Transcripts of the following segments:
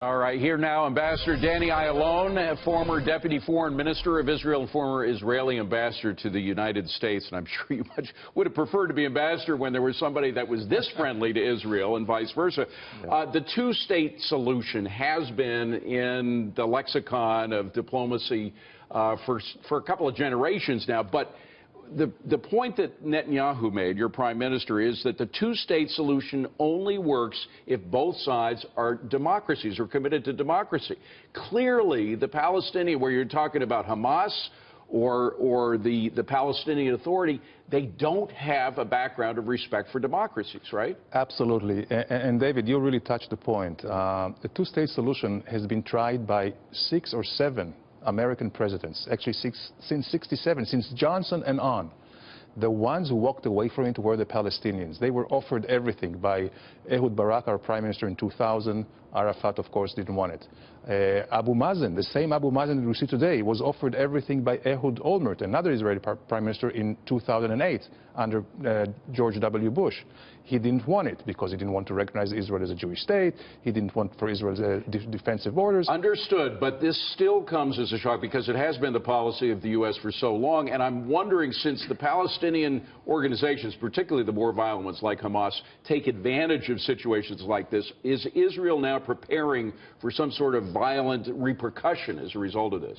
All right, here now, Ambassador Danny Ayalon, former Deputy Foreign Minister of Israel and former Israeli ambassador to the United States. And I'm sure you much would have preferred to be ambassador when there was somebody that was this friendly to Israel and vice versa. The two-state solution has been in the lexicon of diplomacy for a couple of generations now, but the point that Netanyahu made, your prime minister, is that the two-state solution only works if both sides are democracies or committed to democracy. Clearly, the Palestinian, where you're talking about Hamas or the Palestinian Authority, they don't have a background of respect for democracies, right? Absolutely. And David, you really touched the point. The two-state solution has been tried by 6 or 7 American presidents, actually since '67, since Johnson and on. The ones who walked away from it were the Palestinians. They were offered everything by Ehud Barak, our prime minister, in 2000. Arafat, of course, didn't want it. Abu Mazen, the same Abu Mazen we see today, was offered everything by Ehud Olmert, another Israeli prime minister, in 2008 under George W. Bush. He didn't want it because he didn't want to recognize Israel as a Jewish state. He didn't want for Israel's defensive borders. Understood, but this still comes as a shock because it has been the policy of the U.S. for so long. And I'm wondering, since the Palestinian organizations, particularly the more violent ones like Hamas, take advantage of situations like this, is Israel now preparing for some sort of violent repercussion as a result of this?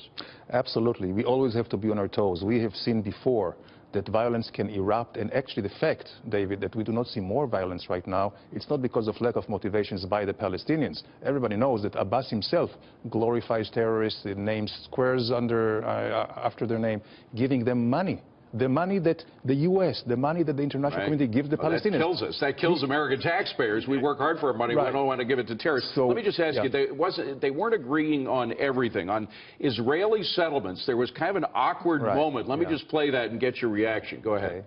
Absolutely. We always have to be on our toes. We have seen before that violence can erupt, and actually the fact, David, that we do not see more violence right now, it's not because of lack of motivations by the Palestinians. Everybody knows that Abbas himself glorifies terrorists, names squares after their name, giving them money. The money that the U.S., the money that the international community gives the Palestinians. That kills us. That kills American taxpayers. We work hard for our money. We don't want to give it to terrorists. So, let me just ask you, they weren't agreeing on everything. On Israeli settlements, there was kind of an awkward moment. Let me just play that and get your reaction. Go ahead.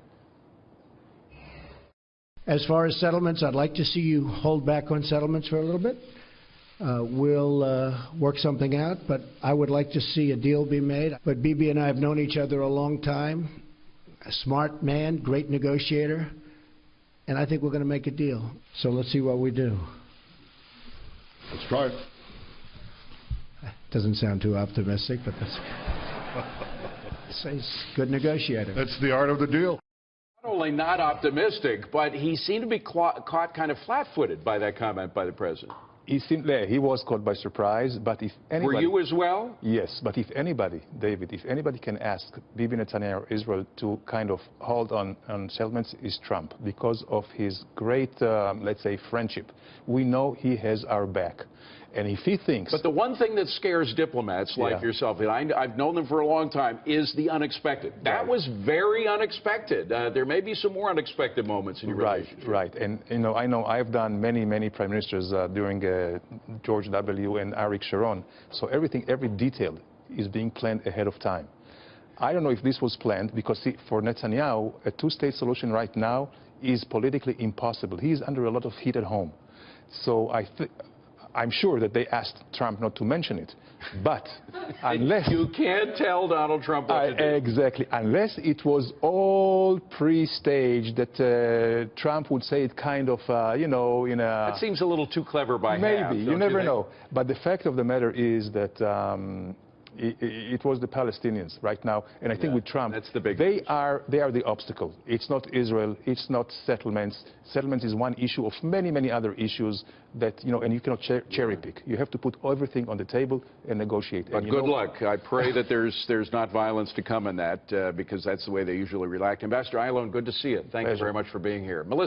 As far as settlements, I'd like to see you hold back on settlements for a little bit. We'll work something out, but I would like to see a deal be made. But Bibi and I have known each other a long time. A smart man, great negotiator, and I think we're going to make a deal. So let's see what we do. Let's try it. Doesn't sound too optimistic, but that's he's a good negotiator. That's the art of the deal. Not only not optimistic, but he seemed to be caught kind of flat-footed by that comment by the president. He was caught by surprise, but if anybody... Were you as well? Yes, but if anybody, David, if anybody can ask Bibi Netanyahu or Israel to kind of hold on settlements, is Trump, because of his great, let's say, friendship. We know he has our back. And if he thinks... But the one thing that scares diplomats like yourself, and I've known them for a long time, is the unexpected. That was very unexpected. There may be some more unexpected moments in your relationship. Right. And, you know, I know I've done many prime ministers during George W. and Ariel Sharon. So every detail is being planned ahead of time. I don't know if this was planned because, see, for Netanyahu, a two-state solution right now is politically impossible. He is under a lot of heat at home. So I'm sure that they asked Trump not to mention it, but unless... You can't tell Donald Trump what to do. Exactly. Unless it was all pre-staged, that Trump would say it kind of, you know, in a... That seems a little too clever by half. Maybe. You never know. But the fact of the matter is that it was the Palestinians right now, and I think with Trump, that's the big they are the obstacle. It's not Israel, it's not settlements. Settlements is one issue of many other issues that, you know, and you cannot cherry pick. You have to put everything on the table and negotiate. But good luck. I pray that there's not violence to come in that, because that's the way they usually react. Ambassador Ayalon, good to see you. Thank you very much for being here. Melissa.